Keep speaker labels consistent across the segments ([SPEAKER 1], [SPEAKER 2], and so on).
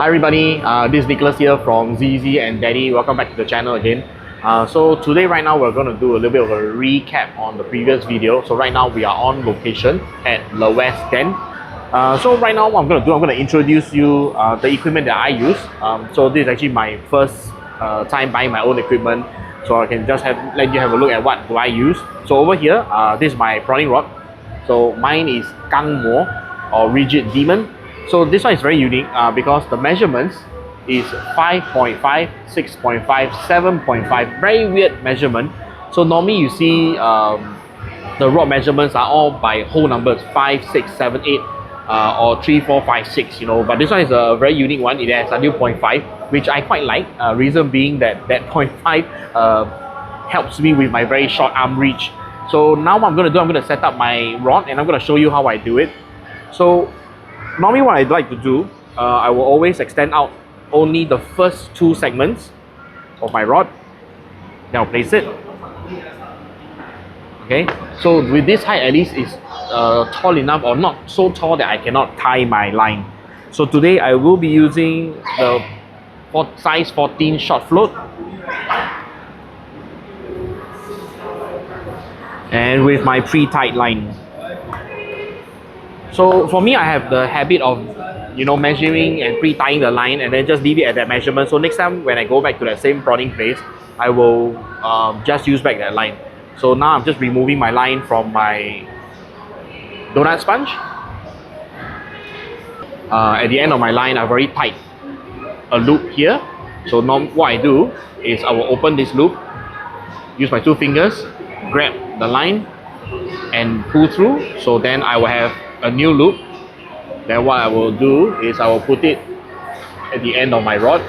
[SPEAKER 1] Hi everybody, this is Nicholas here from ZZ&Daddy. Welcome back to the channel again. So today right now we're going to do a little bit of a recap on the previous video. So right now we are on location at the West Den. So right now what I'm going to do, I'm going to introduce you the equipment that I use. So this is actually my first time buying my own equipment. So I can just let you have a look at what do I use. So over here, this is my prawning rod. So mine is Kang Mo or Rigid Demon. So this one is very unique because the measurements is 5.5, 6.5, 7.5. Very weird measurement. So normally you see the rod measurements are all by whole numbers, 5, 6, 7, 8 or 3, 4, 5, 6, you know. But this one is a very unique one. It has until 0.5, which I quite like. Reason being that 0.5 helps me with my very short arm reach. So now what I'm going to do, I'm going to set up my rod and I'm going to show you how I do it. So normally what I'd like to do, I will always extend out only the first two segments of my rod. Then I'll place it. Okay, so with this height at least is tall enough or not so tall that I cannot tie my line. So today I will be using the size 14 short float. And with my pre-tied line. So for me, I have the habit of, you know, measuring and pre-tying the line and then just leave it at that measurement. So next time when I go back to that same prawning place, I will just use back that line. So now I'm just removing my line from my donut sponge. At the end of my line, I've already tied a loop here. So now what I do is I will open this loop, use my two fingers, grab the line and pull through. So then I will have a new loop. Then what I will do is I will put it at the end of my rod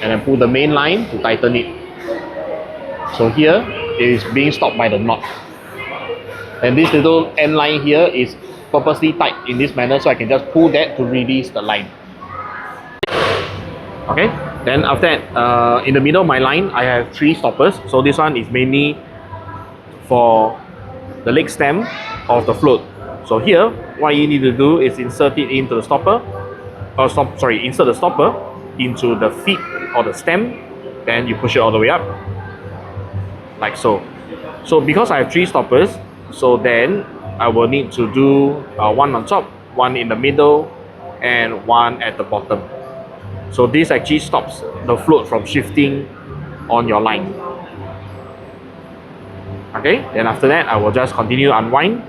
[SPEAKER 1] and then pull the main line to tighten it. So here it is being stopped by the knot. And this little end line here is purposely tied in this manner so I can just pull that to release the line. Okay, then after that, in the middle of my line, I have three stoppers. So this one is mainly for the leg stem of the float. So here, what you need to do is insert it into the stopper, insert the stopper into the feet or the stem, then you push it all the way up, like so. So because I have three stoppers, so then I will need to do one on top, one in the middle, and one at the bottom. So this actually stops the float from shifting on your line. Okay, then after that, I will just continue to unwind.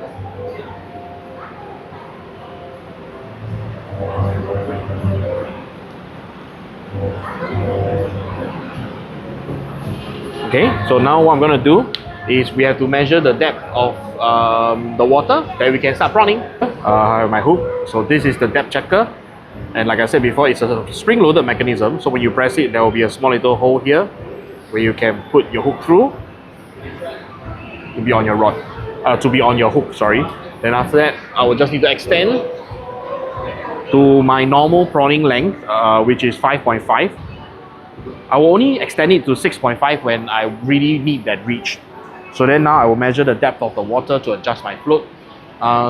[SPEAKER 1] Okay, so now what I'm going to do is we have to measure the depth of the water that we can start prawning. I have my hook, so this is the depth checker. And like I said before, it's a spring-loaded mechanism. So when you press it, there will be a small little hole here where you can put your hook through to be on your rod, to be on your hook, sorry. Then after that, I will just need to extend to my normal prawning length, which is 5.5. I will only extend it to 6.5 when I really need that reach. So then now I will measure the depth of the water to adjust my float.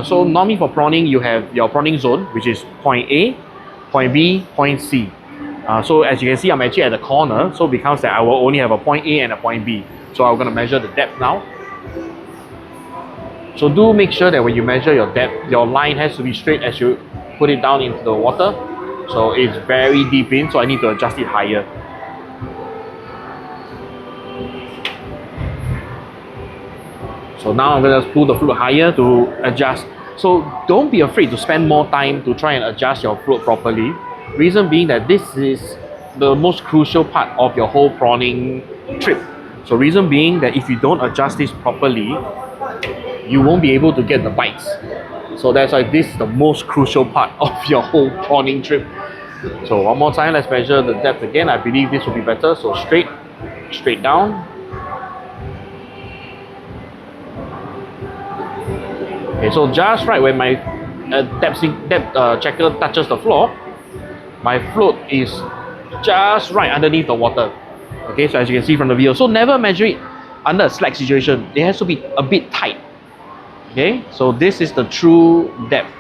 [SPEAKER 1] So normally for prawning, you have your prawning zone, which is point A, point B, point C. So as you can see, I'm actually at the corner, so it becomes that I will only have a point A and a point B. So I'm going to measure the depth now. So do make sure that when you measure your depth, your line has to be straight as you put it down into the water. So it's very deep in, so I need to adjust it higher. So now I'm going to just pull the float higher to adjust. So don't be afraid to spend more time to try and adjust your float properly. Reason being that this is the most crucial part of your whole prawning trip. So reason being that if you don't adjust this properly, you won't be able to get the bites. So that's why this is the most crucial part of your whole prawning trip. So one more time, let's measure the depth again. I believe this will be better. So straight down. Okay, so just right when my depth checker touches the floor, my float is just right underneath the water. Okay, so as you can see from the video, so never measure it under a slack situation. It has to be a bit tight. Okay, so this is the true depth.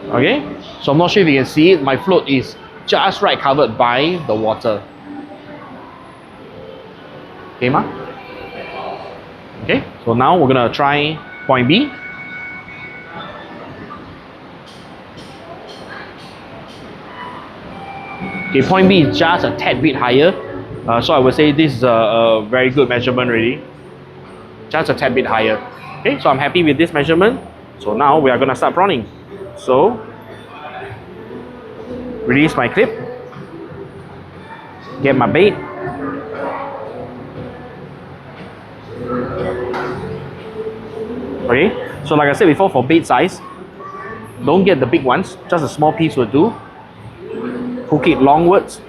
[SPEAKER 1] Okay, so I'm not sure if you can see it. My float is just right covered by the water. Okay, ma? Okay, so now we're gonna try point B. Okay, point B is just a tad bit higher. So I would say this is a very good measurement already. Just a tad bit higher. Okay, so I'm happy with this measurement. So now we are gonna start prawning. So release my clip. Get my bait. Okay, so like I said before, for bait size, don't get the big ones, just a small piece will do. Hook it longwards,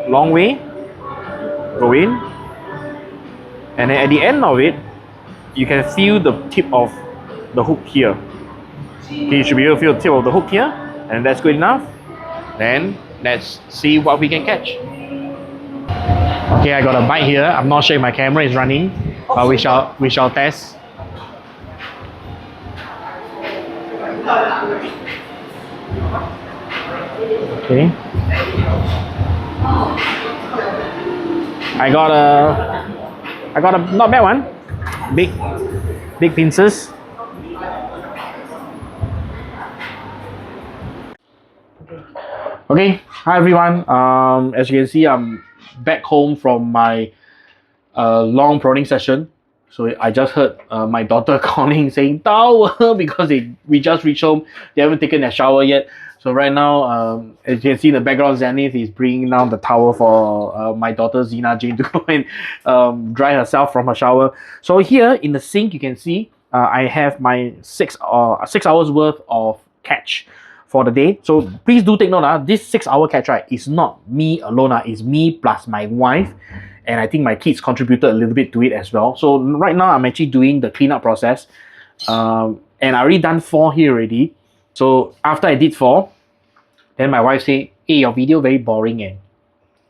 [SPEAKER 1] long way, go in, and then at the end of it, you can feel the tip of the hook here. Okay, you should be able to feel the tip of the hook here, and that's good enough. Then let's see what we can catch. Okay, I got a bite here. I'm not sure if my camera is running, but we shall test. Okay. I got a not bad one. Big pincers. Okay, hi everyone. As you can see, I'm back home from my long prawning session. So I just heard my daughter calling saying towel because we just reached home. They haven't taken their shower yet. So right now, as you can see in the background, Zenith is bringing down the towel for my daughter Zina Jane to go and dry herself from her shower. So here in the sink, you can see I have my 6 hours worth of catch for the day. So please do take note, this 6 hour catch, right, is not me alone, it's me plus my wife. And I think my kids contributed a little bit to it as well. So right now I'm actually doing the cleanup process. And I already done 4 here already. So after I did 4, then my wife said, hey, your video very boring and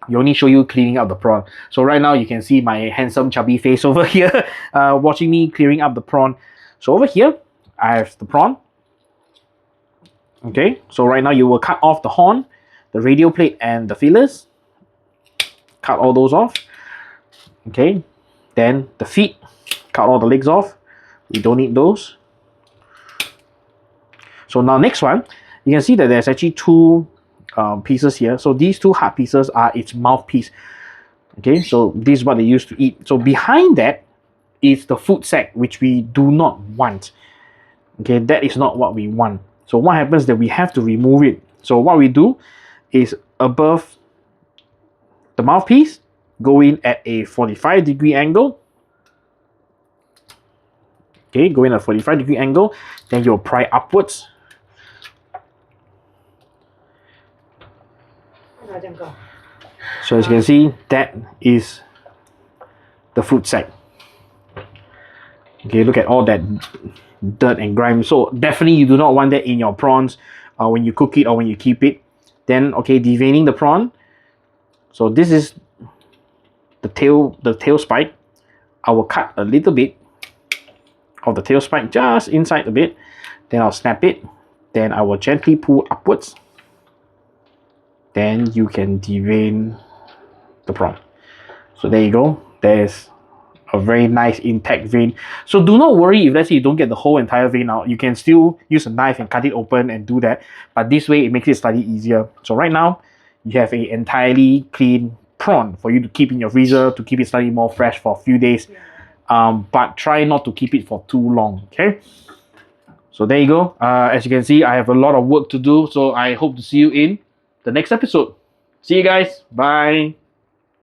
[SPEAKER 1] you only show you cleaning up the prawn. So right now you can see my handsome chubby face over here watching me clearing up the prawn. So over here, I have the prawn. Okay, so right now you will cut off the horn, the radial plate and the feelers. Cut all those off. Okay, then the feet, cut all the legs off. We don't need those. So now next one, you can see that there's actually 2 pieces here. So these 2 hard pieces are its mouthpiece. Okay, so this is what they used to eat. So behind that is the food sac, which we do not want. Okay, that is not what we want. So what happens is that we have to remove it. So what we do is above the mouthpiece, go in at a 45-degree angle. Okay, go in at a 45-degree angle. Then you'll pry upwards. So as you can see, that is the food sac. Okay, look at all that dirt and grime. So definitely you do not want that in your prawns when you cook it or when you keep it. Then okay, deveining the prawn. So this is the tail spike. I will cut a little bit of the tail spike just inside a bit. Then I'll snap it. Then I will gently pull upwards. Then you can devein the prawn. So there you go. There's a very nice intact vein. So do not worry if let's say you don't get the whole entire vein out. You can still use a knife and cut it open and do that. But this way it makes it slightly easier. So right now you have an entirely clean prawn for you to keep in your freezer to keep it slightly more fresh for a few days. But try not to keep it for too long. Okay. So there you go. As you can see, I have a lot of work to do. So I hope to see you in the next episode. See you guys. Bye.